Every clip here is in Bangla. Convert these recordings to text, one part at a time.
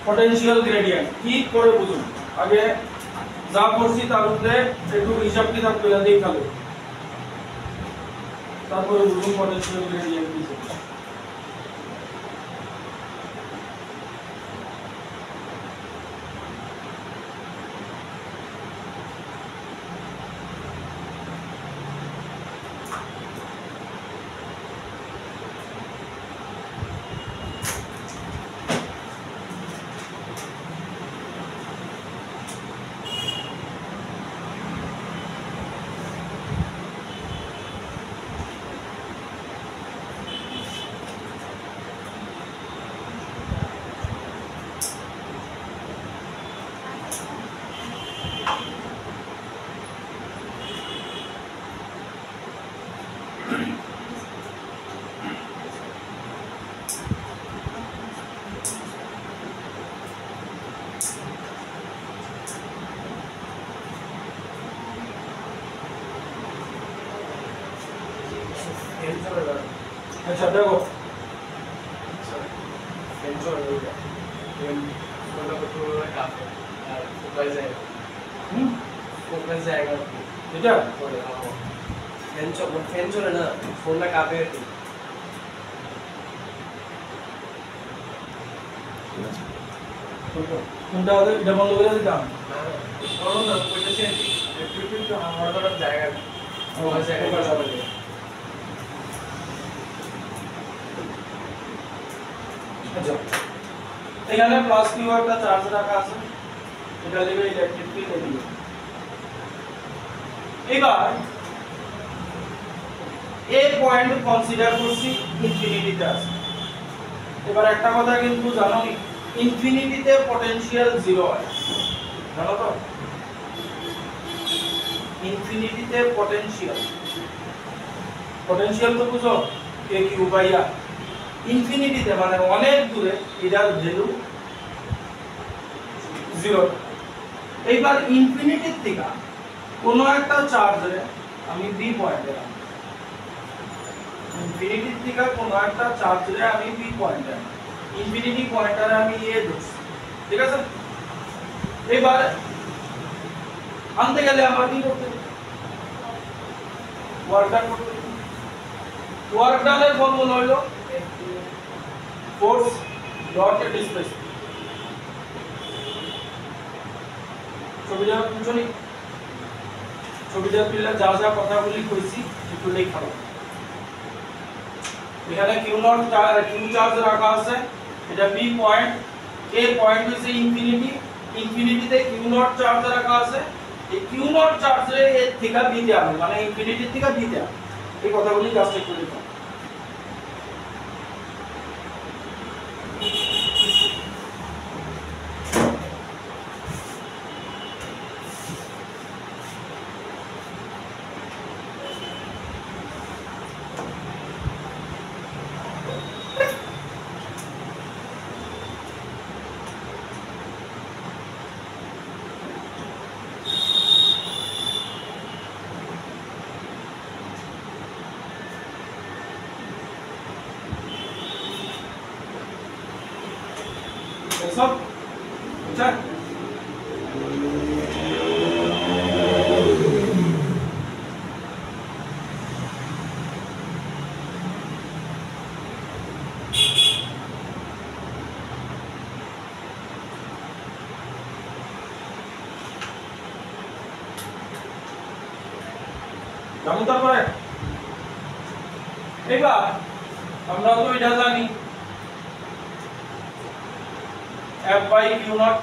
পটেনশিয়াল গ্রেডিয়েন্ট কি করে বুঝুন আগে যা করছি তার মধ্যে একটু হিসাব কিতাব করে দিই খালি তারপরে বুঝুন পটেনশিয়াল গ্রেডিয়েন্ট কি अच्छा देखो ফ্যান চলে না ফোনটা কাঁপে একটু কোনটা হবে এটা বন্ধ করে দিতাম করো না কইতেছি একটু একটু আমার জায়গা আমার জায়গা আচ্ছা এখানে প্লাস কিউ একটা চার্জ রাখা আছে এটা লিখে ইলেকট্রিক ফিল্ড এদিকে এবার এ পয়েন্ট কনসিডার করছি ইনফিনিটিতে আছে এবার একটা কথা কিন্তু জানো ইনফিনিটিতে পটেনশিয়াল জিরো হয় জানো তো ইনফিনিটিতে পটেনশিয়াল তো বুঝো কে কিউ বাই আর ইনফিনিটিতে মানে অনেক দূরে এটার ভ্যালু জিরো এইবার ইনফিনিটির থেকে কোনো একটা চার্জে আমি বি পয়েন্টে রাখি ইনফিনিটির থেকে কোনো একটা চার্জে আমি বি পয়েন্টে রাখি ইনফিনিটি পয়েন্টারে আমি এ ধরছি ঠিক আছে এবার আনতে গেলে আমার কি করতে হবে ওয়ার্ক ডান করতে হবে ওয়ার্ক ডানের ফর্মুলা হলো force dot displacement ছবিটা বুঝুনি ছবিটা পিলা যা যা কথাগুলি কইছি একটু লেখাও এখানে কিউ নট কিউ চার্জ রাখা আছে এটা বি পয়েন্ট এ পয়েন্ট হইছে ইনফিনিটিতে কিউ নট চার্জ রাখা আছে এই কিউ নট চার্জে এর থেকে বি তে আনো মানে ইনফিনিটি থেকে বি তে এই কথাগুলি জাস্ট একটু লেখাও सब अच्छा জানো তারপরে এবার আমরা তো এটা জানি f by q naught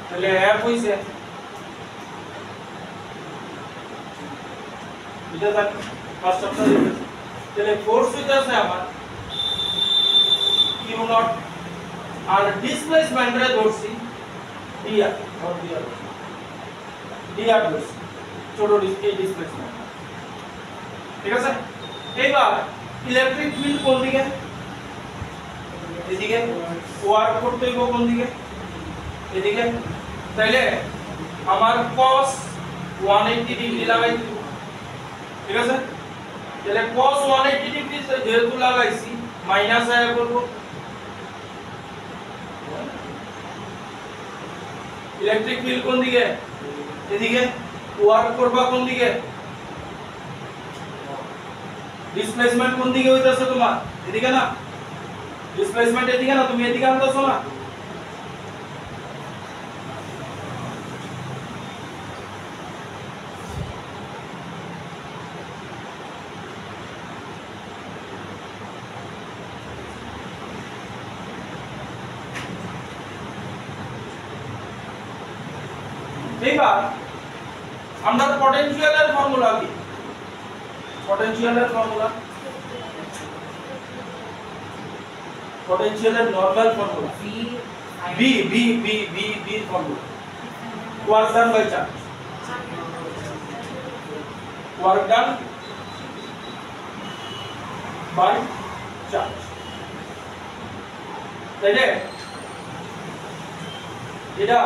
তাহলে f হইছে এটা জানি ফার্স্ট চ্যাপ্টার তাহলে ফোর্স হইতাছে আমার q naught আর ডিসপ্লেসমেন্ট রে ধরছি dr और dr ধরছি ছোট ডিসপ্লেসমেন্ট ঠিক আছে এবার ইলেকট্রিক ফিল্ড কোন দিকে এদিকে ওয়ার্ক করতে হইব কোন দিকে এদিকে তাইলে আমার cos 180 ডিগ্রি লাগাই দিব ঠিক আছে তাহলে cos 180 ডিগ্রি যেহেতু লাগাইছি মাইনাস আয়া করব ইলেকট্রিক ফিল্ড কোন দিকে এদিকে ওয়ার্ক করবা কোন দিকে ডিসপ্লেসমেন্ট কোন দিকে হইতাছে তোমার এদিকে না ডিসপ্লেসমেন্ট এদিকে না তুমি এদিকে আনতাছো না এবার আমরা পটেনশিয়ালের ফর্মুলা কি পটেনশিয়ালের ফর্মুলা পটেনশিয়ালের normal formula V formula work done by charge work done by charge তাইলে এটা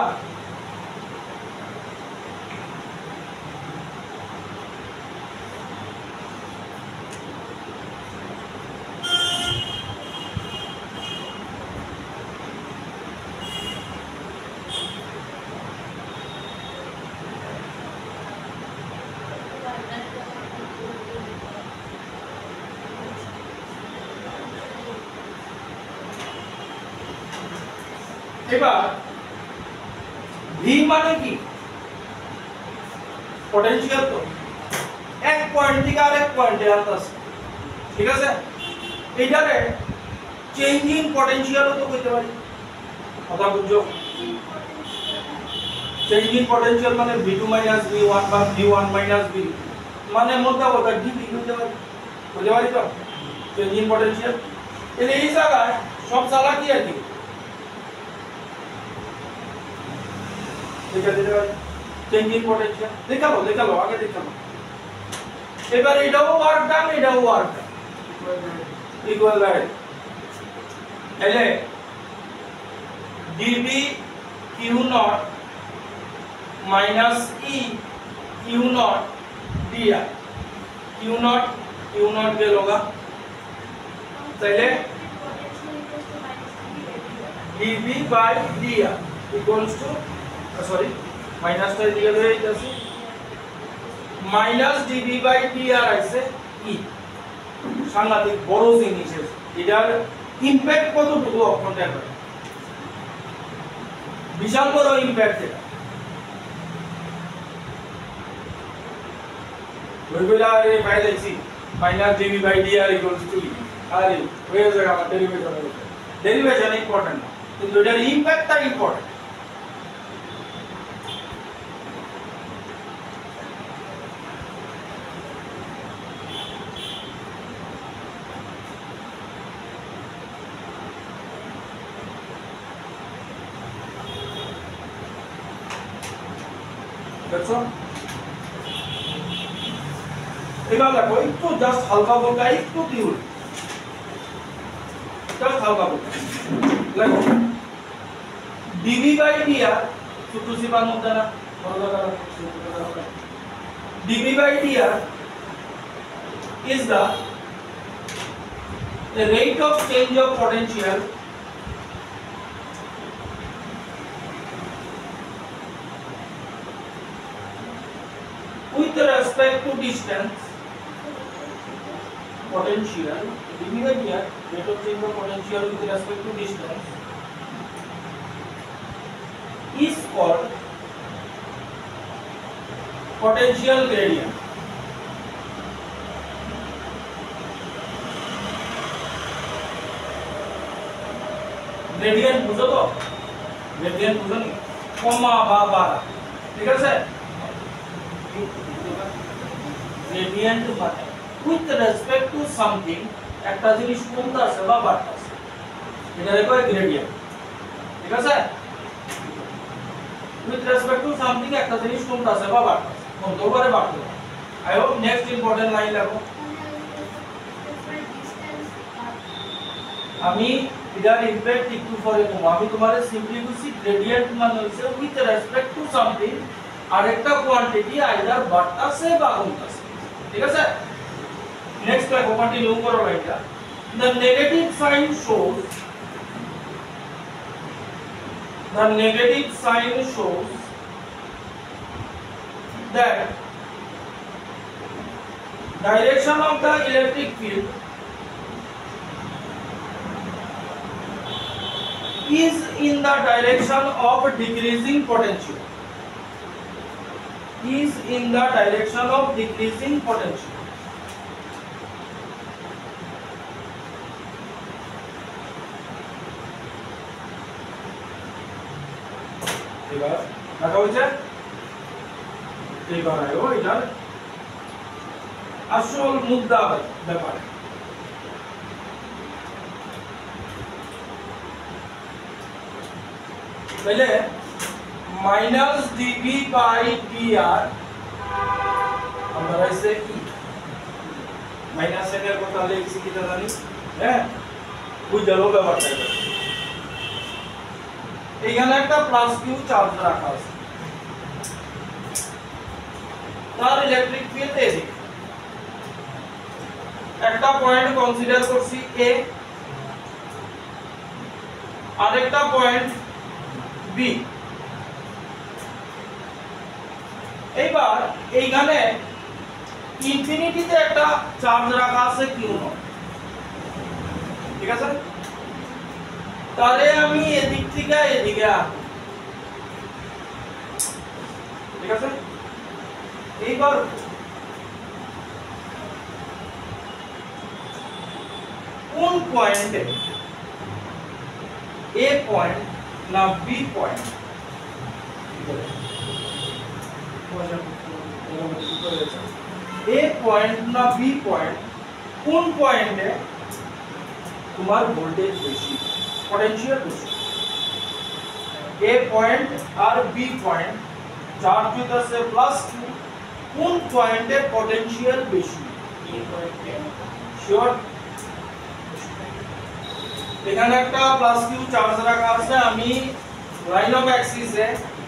এবার ভি মানে কি পটেনশিয়াল তো এক পয়েন্ট থেকে আরেক পয়েন্টে আসছে ঠিক আছে এইটারে চেঞ্জ ইন পটেনশিয়ালও তো কইতে পারি কথা বুঝছো চেঞ্জ ইন পটেনশিয়াল মানে v2 v1 বা v1 v মানে মোটা কথা dv কইতে পারি তো চেঞ্জ ইন পটেনশিয়াল এর এই জায়গায় সব চালা কি আর কি চেঞ্জ ইন পটেনশিয়াল দেখালো আগে দেখালো এবার এটাও ওয়ার্ক ডান এটাও ওয়ার্ক ডান ইকুয়াল রাইট এলে dv q0 minus e q0 dr q0 গেলগা তাহলে dv by dr equals to sorry minus টা দিকে ধরে যাচ্ছে মাইনাস dv by dr আছে e সাংঘাতিক বড় জিনিস এটার ইমপ্যাক্ট কতটুকু অক্ষণটা করে বিশাল বড় ইমপ্যাক্ট এটা বইগুলা আরে পাইলেছি minus dv by dr equals to e আরে হয়ে যাবে আমার ডেরিভেশন ইম্পর্টেন্ট না কিন্তু এটার ইমপ্যাক্টটা ইম্পর্টেন্ট দেখছো এবার দেখো একটু জাস্ট হালকা ফুলকা একটু থিওরি জাস্ট হালকা ফুলকা দেখো dv by dr ছোট সীমার মধ্যে না বড় জায়গা dv by dr is the rate of change of potential with respect to distance potential dv by dr rate of change of potential with respect to distance is called potential gradient gradient বুঝো তো gradient বুঝো নি কমা বা বাড়া ঠিক আছে gradient মানে with respect to something একটা জিনিস কমতে আছে বা বাড়তে আছে এটারে কয় gradient ঠিক আছে with respect to something একটা জিনিস কমতে আছে বা বাড়তে আছে কমতে পারে বাড়তে পারে I hope next important line লাগো আমি এটার ইমপ্যাক্ট একটু পরে কম আমি তোমারে সিম্পলি বলছি গ্রেডিয়েন্ট মানে হচ্ছে with respect to something আরেকটা কোয়ান্টিটি আইদার বাড়তাছে বা কমতাছে ঠিক আছে নেক্সট লাইন কন্টিনিউ করো লাইনটা the negative sign shows the negative sign shows that direction of the electric field is in the direction of decreasing potential. Is in the direction of decreasing potential. এবার দেখা হয়েছে এইবার আয়ো এটার আসল মুদ্রা ব্যাপার पहले माइनस dv by dr আমরা এসে কি মাইনাস এর কথা লিখছি কি জানি হ্যাঁ বুঝলো ব্যাপারটা এখানে একটা প্লাস কিউ চার্জ রাখা আছে তার ইলেকট্রিক ফিল্ড এদিকে একটা পয়েন্ট কনসিডার করছি এ আরেকটা পয়েন্ট বি এইবার এইখানে ইনফিনিটিতে একটা চার্জ রাখা আছে কিউ নট ঠিক আছে তাহলে আমি এদিক থেকে এদিকে আসব ঠিক আছে এইবার কোন পয়েন্টে এ পয়েন্ট না বি পয়েন্ট এ পয়েন্ট না বি পয়েন্ট কোন পয়েন্টে তোমার ভোল্টেজ বেশি पोटेंशियल बेशी ए पॉइंट और बी पॉइंट चार्ज की तरफ से प्लस q কোন পয়েন্টে পটেনশিয়াল বেশি এই পয়েন্টে শিওর এখানে একটা প্লাস q চার্জ রাখা আছে আমি লাইন অফ অ্যাক্সিসে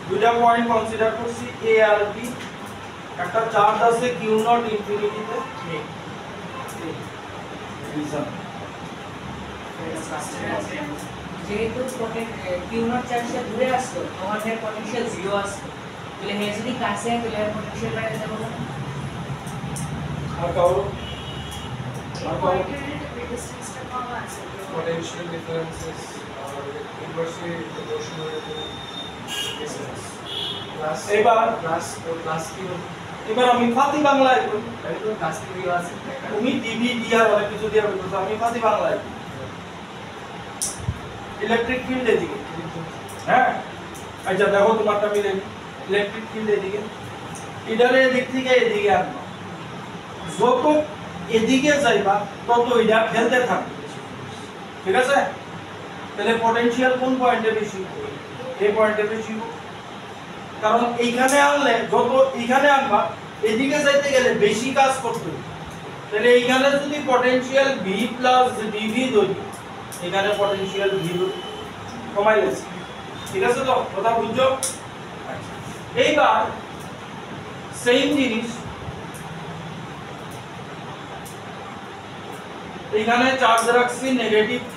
দুটো পয়েন্ট কনসিডার করছি a আর b একটা চার্জ আছে q নট ইনফিনিটিতে রিজন যেহেতু কিউ নট চার্জটা দূরে আসতো আমাদের পটেনশিয়াল 0 আসতো তাহলে হে যদি কাছে হয় তাহলে পটেনশিয়াল বেড়ে যাবে না আর কাও ডিসটেন্সটা কম আছে potential differences are inversely proportional to distance plus q এবার আমি ফাতি বাংলায় করি তাহলে তো plus q আছে তুমি ডিবি ডিআর অনেক কিছু দিয়ে বলছো আমি ফাতি বাংলায় ইলেকট্রিক ফিল্ড এদিকে হ্যাঁ আচ্ছা দেখো তোমারটা মিলে ইলেকট্রিক ফিল্ড এদিকে ইডারে এদিক থেকে এদিকে আনবা যত এদিকে যাইবা তত এটা খেলতে থাকবে ঠিক আছে তাহলে পটেনশিয়াল কোন পয়েন্টে বেশি এই পয়েন্টে বেশি কারণ এইখানে আনলে যত এইখানে আনবা এদিকে যাইতে গেলে বেশি কাজ করতে তাহলে এইখানে যদি পটেনশিয়াল v dv ধরি এখানে পটেনশিয়াল v কমাই গেছে ঠিক আছে তো কথা বুঝছো এইবার সেম জিনিস এখানে চার্জ রাখছি নেগেটিভ q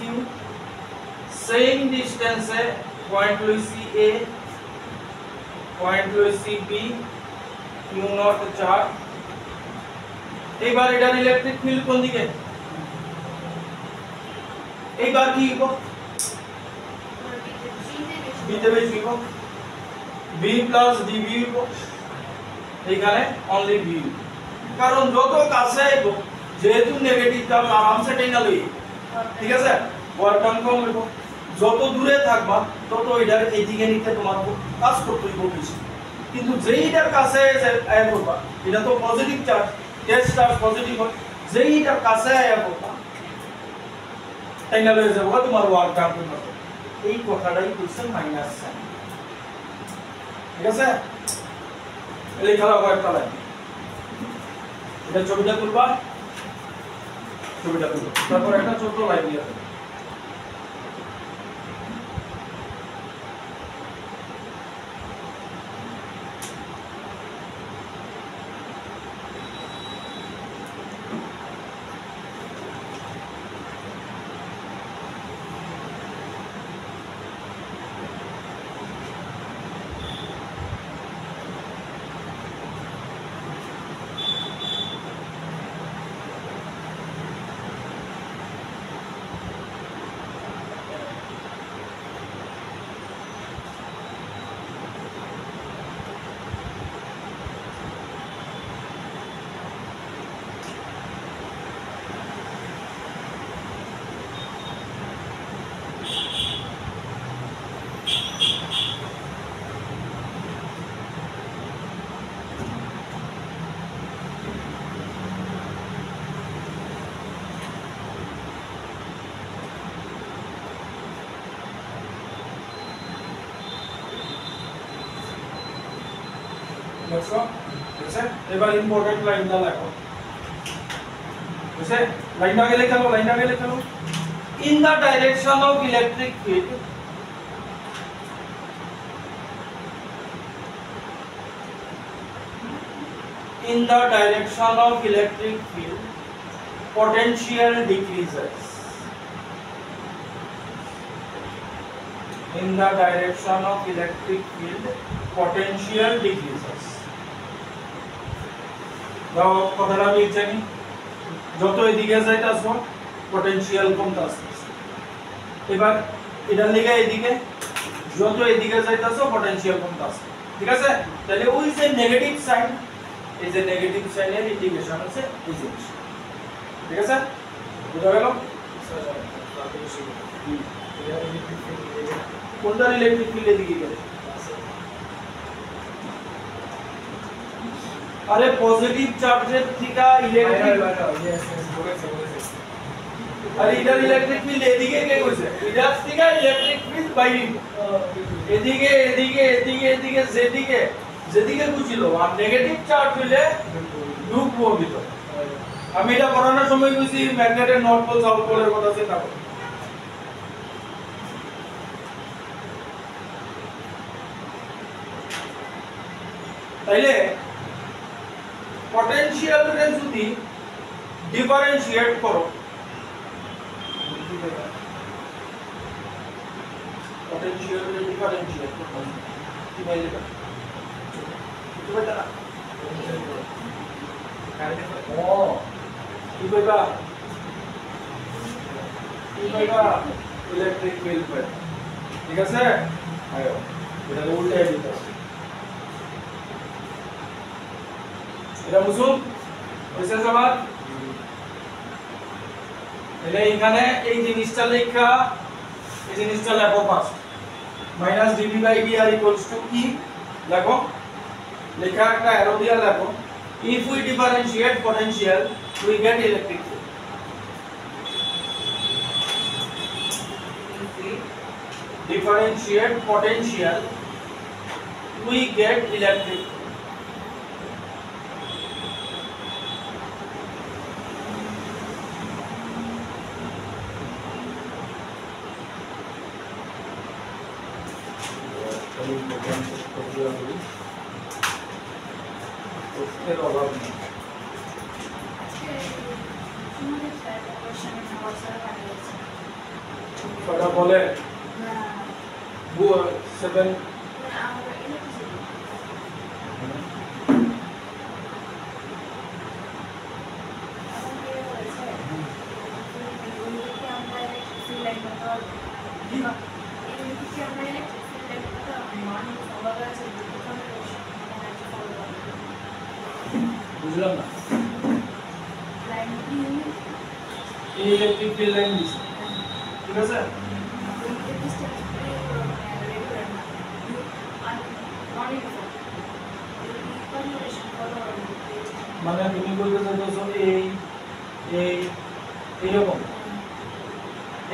সেম ডিসটেন্সে পয়েন্ট লইছি a পয়েন্ট লইছি b q নট চার্জ এইবার এটার ইলেকট্রিক ফিল্ড কোন দিকে এইবার কি হবো বিতে বেশি হবো b dv হবো এখানে অনলি b কারণ যত কাছে আইবো যেহেতু নেগেটিভ চার্জ আরামসে টেনে লই ঠিক আছে ওয়ার্ক ডান কম হইব যত দূরে থাকবা তত এটার এদিকে নিতে তোমার কাজ করতে হইব বেশি কিন্তু যেইটার কাছে আয়া করবা এটা তো positive charge test charge positive হয় যেইটার কাছে আয়া করবা টেনে লই যাব তোমার ওয়ার্ক ডান করবে এই কথাটাই কোশ্চেন মাইনাস সাইন ঠিক আছে লেখা লাগবে একটা লাইন এটা ছবিটা তুলবা ছবিটা তুলবা তারপর একটা ছোট লাইন দিয়ে দেব দেখছো বুঝছে এবার ইম্পর্টেন্ট লাইনটা লেখো বুঝছে লাইনটা গেলে চলো in the direction of electric field potential decreases in the direction of electric field potential decreases দাও কথাটা আমি জানি যত এদিকে যাইতাছো পটেনশিয়াল কমতাছে এবার এটা লেগে এদিকে যত এদিকে যাইতাছো পটেনশিয়াল কমতাছে ঠিক আছে তাহলে ওই যে নেগেটিভ সাইন এই যে নেগেটিভ সাইনের ইন্ডিকেশন আছে এই জিনিস ঠিক আছে বুঝা গেল কোনটা ইলেকট্রিক ফিল্ড এদিকে গেলে আরে পজিটিভ চার্জের থেকে ইলেকট্রিক আরে ইধার ইলেকট্রিক ফিল্ড এদিকে কে কইছে ইধার থেকে ইলেকট্রিক ফিল্ড বাইরে এদিকে এদিকে এদিকে এদিকে যেদিকে বুঝিলো আর নেগেটিভ চার্জ হইলে ঢুকবো ভিতর আমি এটা পড়ানোর সময় কইছি ম্যাগনেটের নর্থ পোল সাউথ পোলের কথা চিন্তা করো তাইলে পটেনশিয়াল রে যদি ডিফারেন্সিয়েট করো potential differential কিভাবে লিখা কিভাবে না ও কিভাবে ইলেকট্রিক ফিল্ড পাই ঠিক আছে আয়ো এটা উল্টে দিতে এটা বুঝুন বুঝছেন সবাই তাহলে এখানে এই জিনিসটা লেখা এই জিনিসটা লেখো first minus dv by dr equals to e লেখো লেখা একটা অ্যারো দিয়ে লেখো if we differentiate potential we get electric field if we differentiate potential we get electric field এর অভাব নেই কথা বলে 7 বুঝলাম না ইলেকট্রিক ফিল্ড লাইন দিছে ঠিক আছে মানে তুমি বলতে চাইছো এই এরকম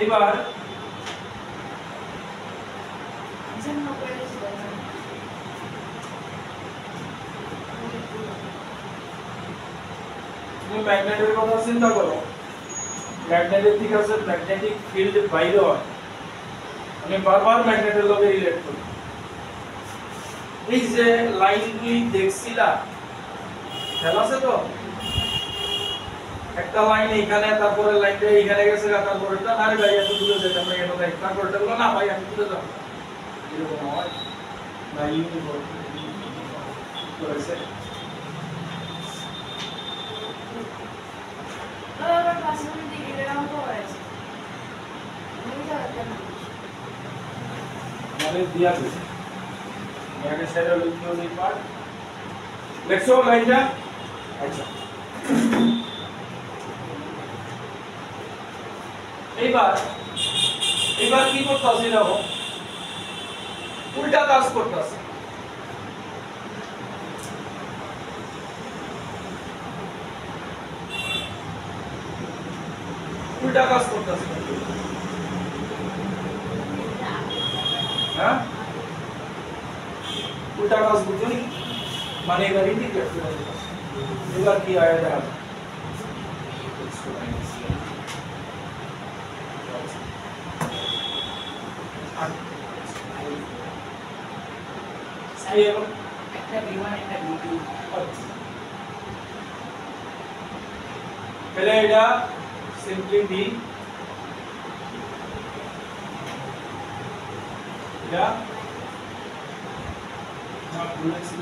এবার তুমি ম্যাগনেটের কথা চিন্তা করো ম্যাগনেটিক ঠিক আছে ম্যাগনেটিক ফিল্ড বাইরে হয় আমি বারবার ম্যাগনেটের লগে রিলেট করি এই যে লাইনগুলি দেখছিলা খেয়াল আছে তো একটা লাইন এখানে তারপরে লাইনটা এখানে গেছে তারপরে এটা আরে ভাই এত দূরে যেতে আমরা কেন যাই তারপরে এটা বলো না ভাই আমি দূরে যাব এরকম হয় না ইউনিফর্ম করেছে আমাদের দিয়া দিছে মানে সেটা লিখিও নি পার্ট লেখছো লাইনটা আচ্ছা এইবার কি করতেছি দেখো উল্টা কাজ করতেছি উল্টা কাজ করতেছি হ্যাঁ উল্টা কাজ বুঝুন মানে এবার ইন্টিগ্রেট করে দিতে এবার কি হয় দেখা একটা v1 একটা v2 पहले এটা সিম্পলি b এটা না ভুলে ছিল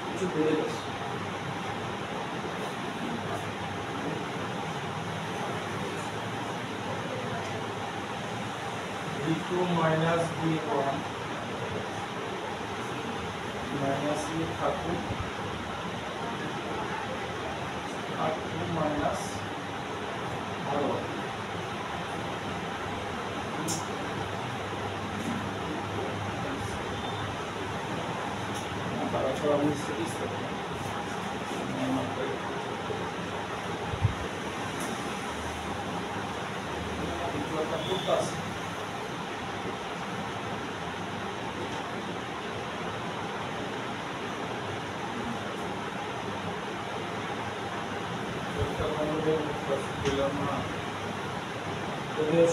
কিছু ভুলে গেছি b2 minus b1 minus e থাকু r2 minus r1 তারপর আমি সিরিজ করব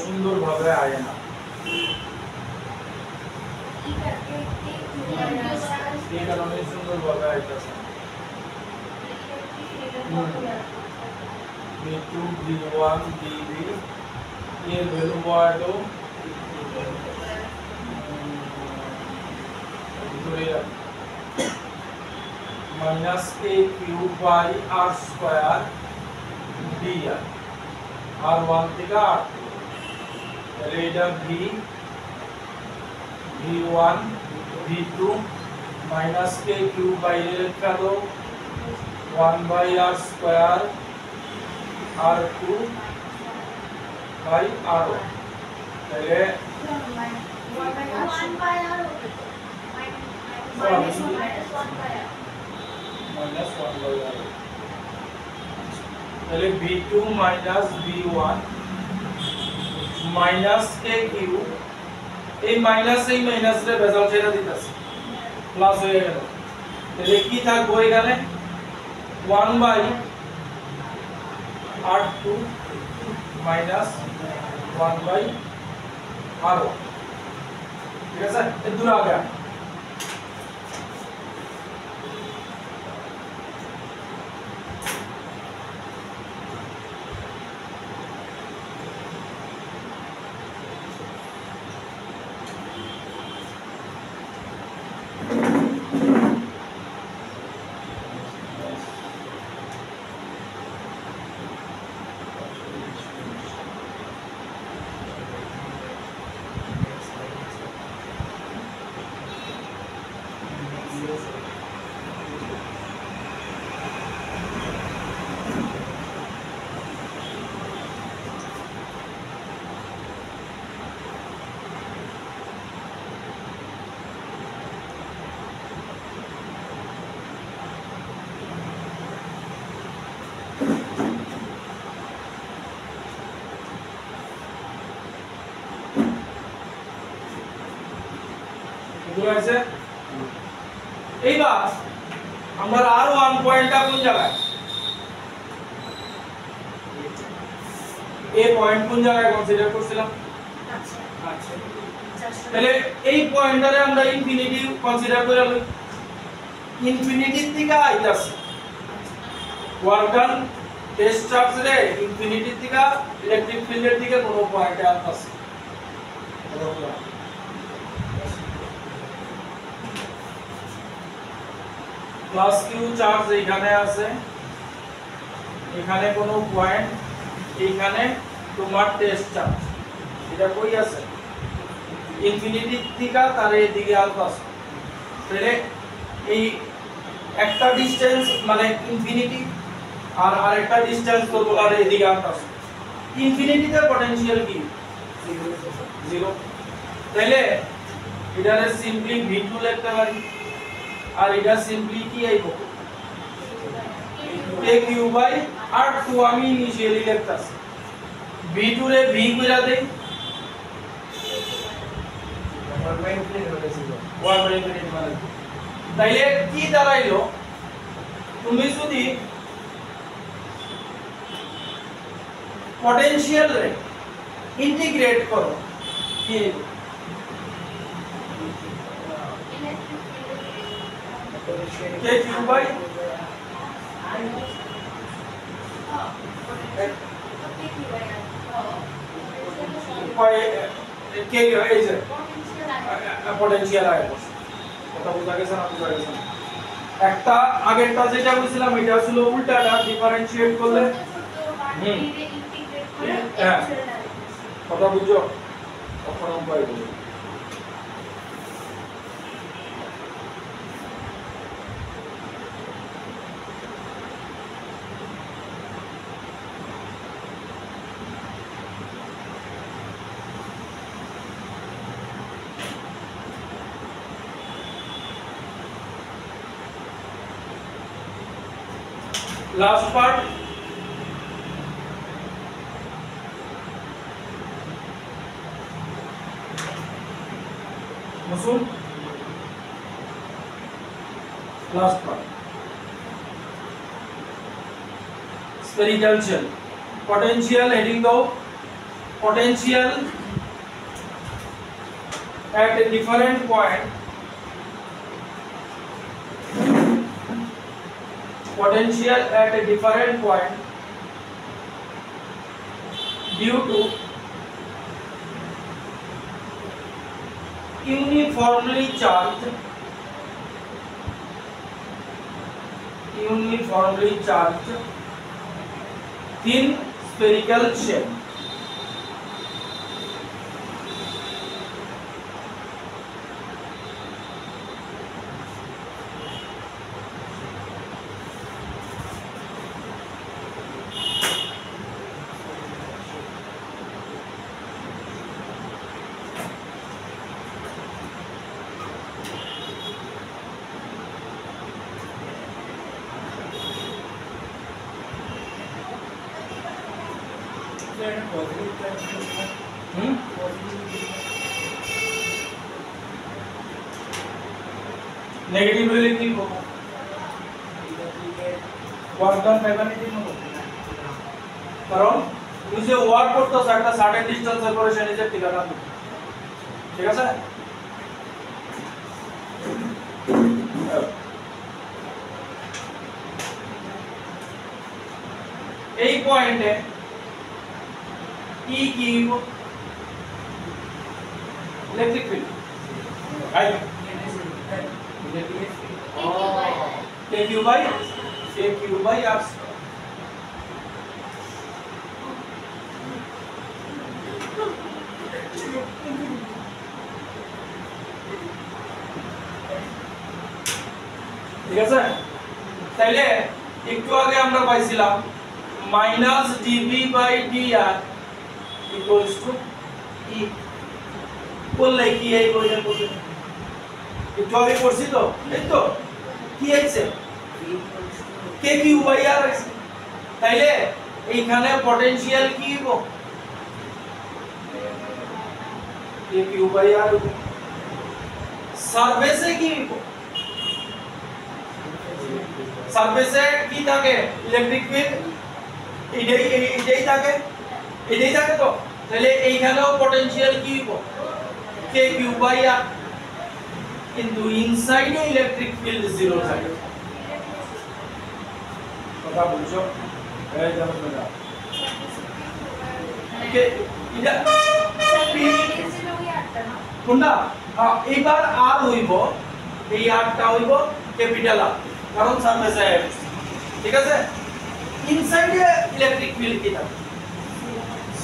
সুন্দর ভাবে আয় না এই কারণে সুন্দর ভাবে আইতাছে b2 b1 bb এর ভ্যালু বড় minus a cube by r square dr r1 থেকে r2 তাহলে এটা v v1 v2 minus a cube by লেখা দাও 1 by r square r2 by r1 তাহলে minus 1 by r তাহলে b2 minus b1 minus a cube এই মাইনাস এই মাইনাস রে বেজাল ছেড়ে দিতেছে প্লাস হয়ে গেল তাহলে কি থাকবে এখানে 1 by r2 minus 1 by r1 ঠিক আছে এই দূর আগে বুঝা গেছে এইবার আমরা r1 পয়েন্টটা কোন জায়গায় এই পয়েন্ট কোন জায়গায় কনসিডার করছিলাম আচ্ছা তাহলে এই পয়েন্টটারে আমরা ইনফিনিটি কনসিডার করে লই ইনফিনিটি থেকে আইতাছে ওয়ার্ক ডান টেস্ট চার্জ রে ইনফিনিটি থেকে ইলেকট্রিক ফিল্ডের দিকে কোন পয়েন্টে আসছে প্লাস কিউ চার্জ এখানে আছে এখানে কোনো পয়েন্ট এইখানে তোমার টেস্ট চার্জ এটা কই আছে ইনফিনিটি থেকে তার এদিকে আসছে তাহলে এই একটা ডিসটেন্স মানে ইনফিনিটি আর আরেকটা ডিসটেন্স তো তোমার এদিকে আসছে ইনফিনিটিতে পটেনশিয়াল কি 0 তাহলে এটারে সিম্পলি V2 লিখতে পারি আর এটা সিম্পলি কি আইব KQ বাই R2 আমি ইনিশিয়ালি লিখতাছি V2 রে V কইরা দেই 1 ইনফিনিটি মানে তাইলে কি দাঁড়াইলো তুমি যদি পটেনশিয়াল রে ইন্টিগ্রেট করো কি KQ বাই কে এই যে পটেনশিয়াল আয় কথা বুঝা গেছে না বুঝা গেছে একটা আগেরটা যেটা বলছিলাম এটা ছিল উল্টাটা ডিফারেনশিয়েট করলে কথা বুঝছো তখন উপায় বলো last part Masood last part spherical shell potential heading down potential at a different point potential at a different point due to uniformly charged thin spherical shell negative लिखी को वर्क डन मैग्नेटिक नको কারণ তুমি যে ওয়ার্ক করতেছ একটা সার্টেন ডিসটেন্স সেপারেশন এর ঠিকানা ঠিক আছে এই পয়েন্টে E কি electric field right KQ by R ঠিক আছে তাইলে একটু আগে আমরা পাইছিলাম -dB/dr equals to E বললে কি এই বইটা করতে একটু আগে করছি তো এই তো কি আছে KQ/R আছে তাইলে এইখানে পটেনশিয়াল কি হবে KQ/R সারফেসে কি হবে সারফেসে কি থাকে ইলেকট্রিক ফিল্ড এটাই থাকে তো তাহলে এইখানেও পটেনশিয়াল কি হবে KQ/R কিন্তু ইনসাইডে ইলেকট্রিক ফিল্ড জিরো থাকে কথা বুঝছো এই যেমন না ওকে এটা কোনটা এবার আর হইব এই আরটা হইব ক্যাপিটাল আর কারণ সারফেসে ঠিক আছে ইনসাইডে ইলেকট্রিক ফিল্ড কি থাকে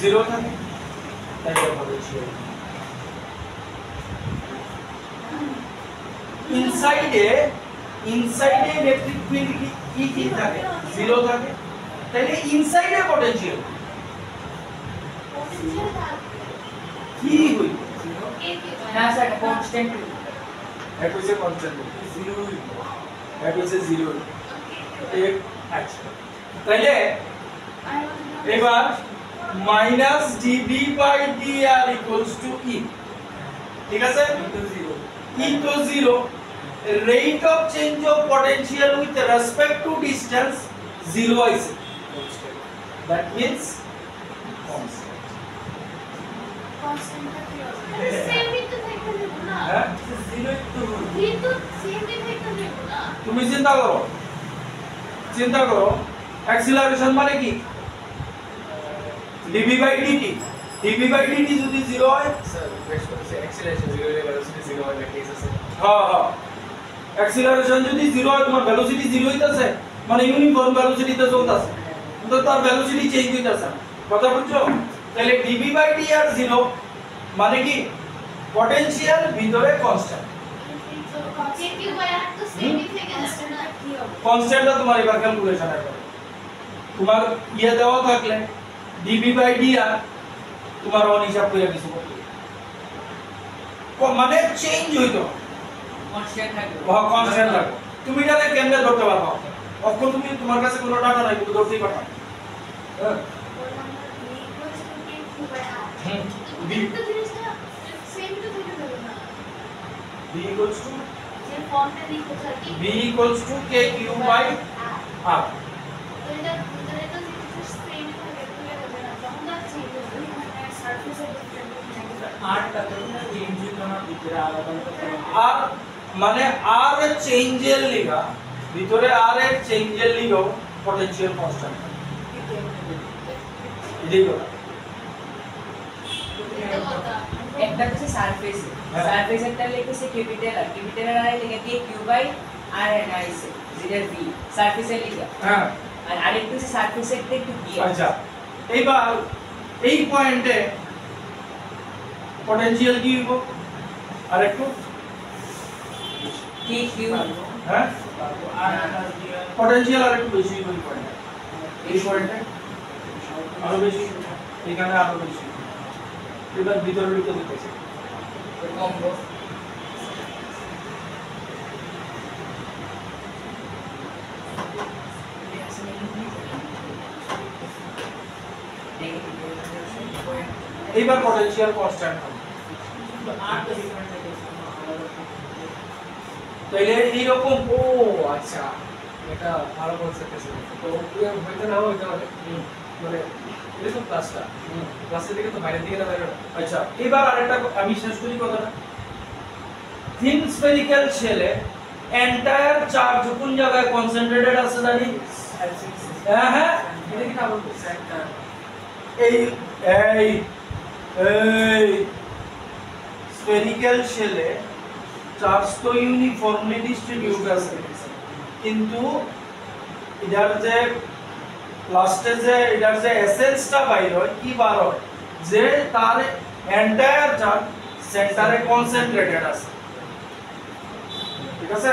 জিরো থাকে তাই পটেনশিয়াল ইনসাইডে ইলেকট্রিক ফিল্ড কি থাকে জিরো থাকে তাহলে ইনসাইডে পটেনশিয়াল কি হইবে হ্যাঁ স্যার কনস্ট্যান্ট এক হইছে কনস্ট্যান্ট এক হইছে জিরো এক আচ্ছা তাইলে এবার minus DB by DR equals to E ঠিক আছে into zero rate of change of potential with respect to distance zero is that means constant তুমি চিন্তা করো অ্যাক্সিলারেশন মানে কি dv by dt dv by dt যদি 0 হয় স্যার বেশ করছে অ্যাক্সিলারেশন 0 এর ভেলোসিটি 0 হয় কেস আছে হ্যাঁ অ্যাক্সিলারেশন যদি 0 হয় তোমার ভেলোসিটি 0 হইতাছে মানে ইউনিফর্ম ভেলোসিটিতে চলতাছে কিন্তু তার ভেলোসিটি চেঞ্জ হইতাছে কথা বুঝছো তাহলে dv by dr 0 মানে কি পটেনশিয়াল ভিতরে কনস্ট্যান্ট কনস্ট্যান্টটা তোমার এবার ক্যালকুলেশন আছে তোমার ইয়ে দেওয়া থাকলে dv by dr তোমার অন হিসাব করে কিছু করতে মানে চেঞ্জ হইতো কনস্ট্যান্ট থাকবে কনস্ট্যান্ট থাকবে তুমি এটা কেমনে ধরতে পারবা অক্ষ তুমি তোমার কাছে কোনো ডাটা নাই তুমি ধরতেই পারবা b equals to b equals to kq by r আর মানে r এর চেঞ্জের লিগা ভিতরে r এর চেঞ্জের লিগাও পটেনশিয়াল কনস্ট্যান্ট এটাই কথা একটা হচ্ছে সারফেস সারফেসেরটা লিখেছে ক্যাপিটাল আর ক্যাপিটাল আর লিখে কি কিউ বাই আর এন আইছে যেটা ভি সারফেসের লিখে হ্যাঁ আর আরেকটা হচ্ছে সারফেসেরটা একটু কি আচ্ছা এইবার এই পয়েন্টে পটেনশিয়াল কি হইব আরেকটু কি কিউ হ্যাঁ পটেনশিয়াল আরেকটু বেশি হইব এই পয়েন্টে আরো বেশি এখানে আরো বেশি এবার ভিতরে ঢুকে দিতেছে কম্বো এইবার পটেনশিয়াল কনস্ট্যান্ট হবে তাইলে এই রকম ও আচ্ছা এটা ভালো কনসেপ্ট আছে তো হইতে না হইতে পারে মানে এটা তো প্লাসটা প্লাসের দিকে তো বাইরের দিকে না বাইরে আচ্ছা এবার আরেকটা আমি শেষ করি কথাটা থিন স্ফেরিক্যাল শেলে এন্টায়ার চার্জ কোন জায়গায় কনসেন্ট্রেটেড আছে জানি হ্যাঁ হ্যাঁ এটা কি না বলতে সেন্টার এই এই এই স্ফেরিক্যাল শেলে চার্জ তো ইউনিফর্মলি ডিস্ট্রিবিউট আছে কিন্তু এটার যে লাস্টে যে এটার যে এসেন্সটা বাইর হয় কি বার হয় যে তার এন্টায়ার চার্জ সেন্টারে কনসেন্ট্রেটেড আছে ঠিক আছে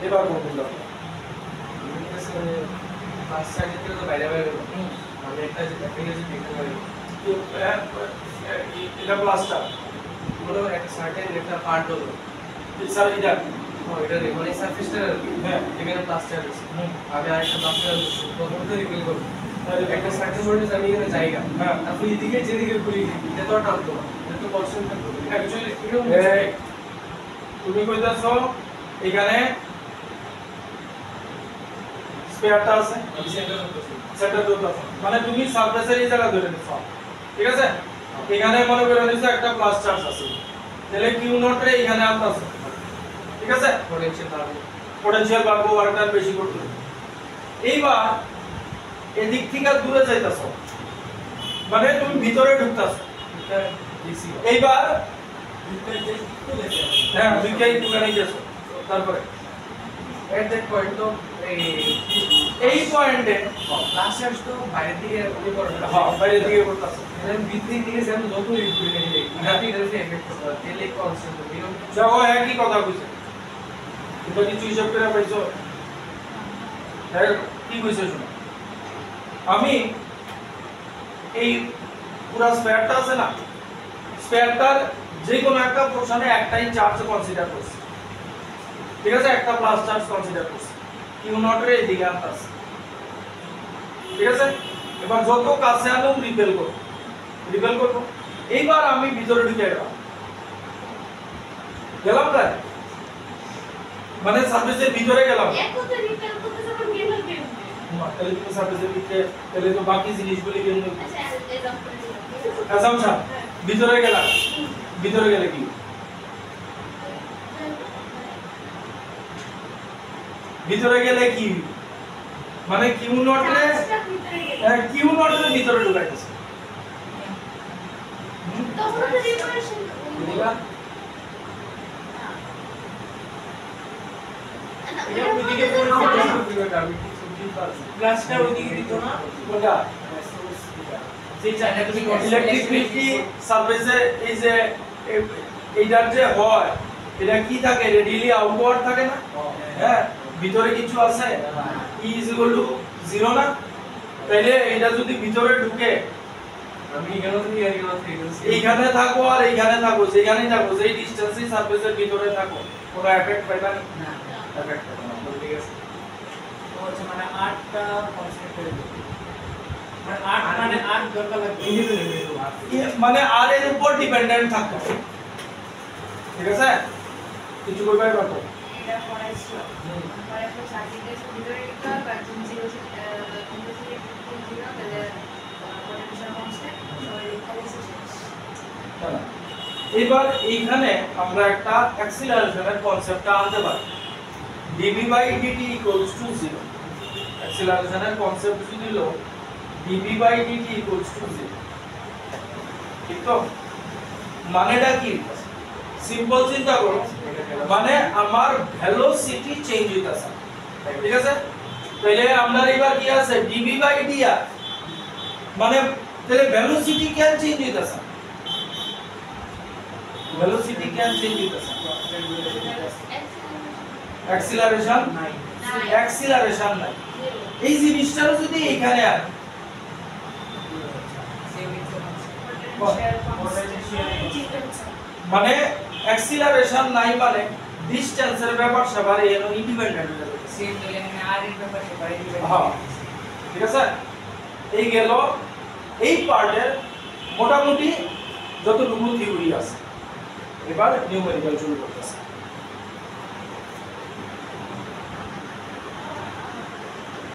এবার বলতে দাও ফার্স্ট সাইড থেকে তো বাইরে বাইরে মানে একটা যে প্যাকেজ যে দেখতে পারি এটা প্লাস্টার পুরো একটা সার্টেন একটা পার্ট হলো স্যার এটা এটা মানে সারফেসটা হ্যাঁ এখানে প্লাস্টার আছে আমি আরেকটা প্লাস্টার প্রথমে রিপিল করব তাহলে একটা সার্টেন ভোল্টেজ আমি এখানে জায়গা হ্যাঁ তারপর এদিকে যেদিকে খুলি এটা তো টানতো এটা তো কনস্ট্যান্ট থাকবে অ্যাকচুয়ালি তুমি কইতাছো এখানে স্পেয়ারটা আছে আমি সেন্টার করতেছি সেটা ধরতেছো মানে তুমি সারফেসের এই জায়গা ধরে নিছো ঠিক আছে এখানে মনে করে নিছো একটা প্লাস চার্জ আছে তাহলে কিউ নট রে এখানে আনতাছো ঠিক আছে পোটেনশিয়াল বাড়বে পটেনশিয়াল বাড়বো ওয়ার্কটা বেশি করতে হবে এইবার এদিক থেকে দূরে যাইতাছো মানে তুমি ভিতরে ঢুকতাছো এটা ডিসি এইবার হ্যাঁ দুইটাই দোকানে যাচ্ছো তারপরে এট দ্যাট পয়েন্ট তো এই পয়েন্টে প্লাস্টার তো বাইরের দিকে ওই করে হ্যাঁ বাইরের দিকে করতেছে মানে ভিতরের দিকে যেন যত রিপিল করে দিই হ্যাপি এটাতে এফেক্ট করে তেলে কনস্ট্যান্ট বিরম যাও একই কথা কইছে এটা কিছু হিসাব করে পাইছো হ্যাঁ কি কইছো শুনো আমি এই পুরা স্পেয়ারটা আছে না স্ফিয়ারটার যে কোনো একটা পোরশনে একটাই চার্জ কনসিডার করছি, ঠিক আছে, একটা প্লাস চার্জ কনসিডার করছি, কিউ নটের এইদিকে আনতাছে, ঠিক আছে। এবার যত কাছে আনুম রিপেল করব। এইবার আমি ভিতরে ঢুকে গেলাম তাই, মানে সার্ভিসের ভিতরে গেলাম, একতে রিপেল করতে যখন গেল কেন? তাহলে তো সার্ভিসের ভিতরে, তাহলে তো বাকি জিনিসগুলি কেমন আচ্ছা এক্সাম্পল দিলাম। অ্যাসাম্পশন। ভিতরে গেলাম, ভিতরে গেলে কি, ভিতরে গেলে কি মানে কিউ নটে চার্জটা ভিতরে গেল। কিউ নটের ভিতরে ঢুকাইতেছে, তখন তো রিপারেশন বুঝলা এটা ওইদিকে ওইদিকে পড়ে আমি কিছু দিন পারছি প্লাসটা ওইদিকে দিত না, কোনটা যে চাইনা তুমি ইলেকট্রিসিটি সার্ভিসে এই যে এইটার যে হয় এটা কি থাকে, রেডিলি আউটওয়ার্ড থাকে না, হ্যাঁ, ভিতরে কিছু আছে, ই ইজ ইকুয়াল টু 0 না, তাহলে এটা যদি ভিতরে ঢুকে, আমি এখানে থেকে আর এখানে থেকে গেছি এইখানে থাকো আর এইখানে থাকো, যেখানেই থাকো, যেই ডিসটেন্সই সার্ফেসের ভিতরে থাকো, কোনো এফেক্ট পাইবা না, না, এফেক্ট পাইবা না, ঠিক আছে। তো হচ্ছে মানে 8টা কনসেপ্ট করে দিই, মানে 8 মানে 8 দরকার লাগবে, মানে আর এর উপর ডিপেন্ডেন্ট থাকতো, ঠিক আছে, কিছু কইবাই পারবো। এটা পড়াইছিল। পড়াইছিল সার্কিটের ভিতরে একটা কার্টুন ছিল যে তাহলে পটেনশিয়াল কনস্ট্যান্ট সবাই লেখা আছে শেষ। না। এবার এইখানে আমরা একটা অ্যাক্সিলারেশনের কনসেপ্টটা আনতে পারি, dv/dt = 0। অ্যাক্সিলারেশনের কনসেপ্ট যদি হলো dv/dt = 0, ঠিক তো? মানেটা কি? সিম্পল চিন্তা করো, মানে আমার ভেলোসিটি চেঞ্জ হইতাছে, ঠিক আছে, তাহলে আমরা এবার কি আছে dv/dr, মানে তাহলে ভেলোসিটি কেন চেঞ্জ হইতাছে, ভেলোসিটি কেন চেঞ্জ হইতাছে, অ্যাক্সিলারেশন নাই, অ্যাক্সিলারেশন নাই, এই জিনিসটাও যদি এখানে আনে, সেম ইজ মানে অ্যাক্সিলারেশন নাই মানে ডিসটেন্সের ব্যাপার সবার এনো ইন্ডিপেন্ডেন্ট হয়ে যাবে, সেম দিলে মানে আর এর ব্যাপারে সবাই হ্যাঁ, ঠিক আছে। এই গেল এই পার্টের মোটামুটি যতটুকু থিওরি আছে, এবার নিউমেরিক্যাল শুরু করতেছে।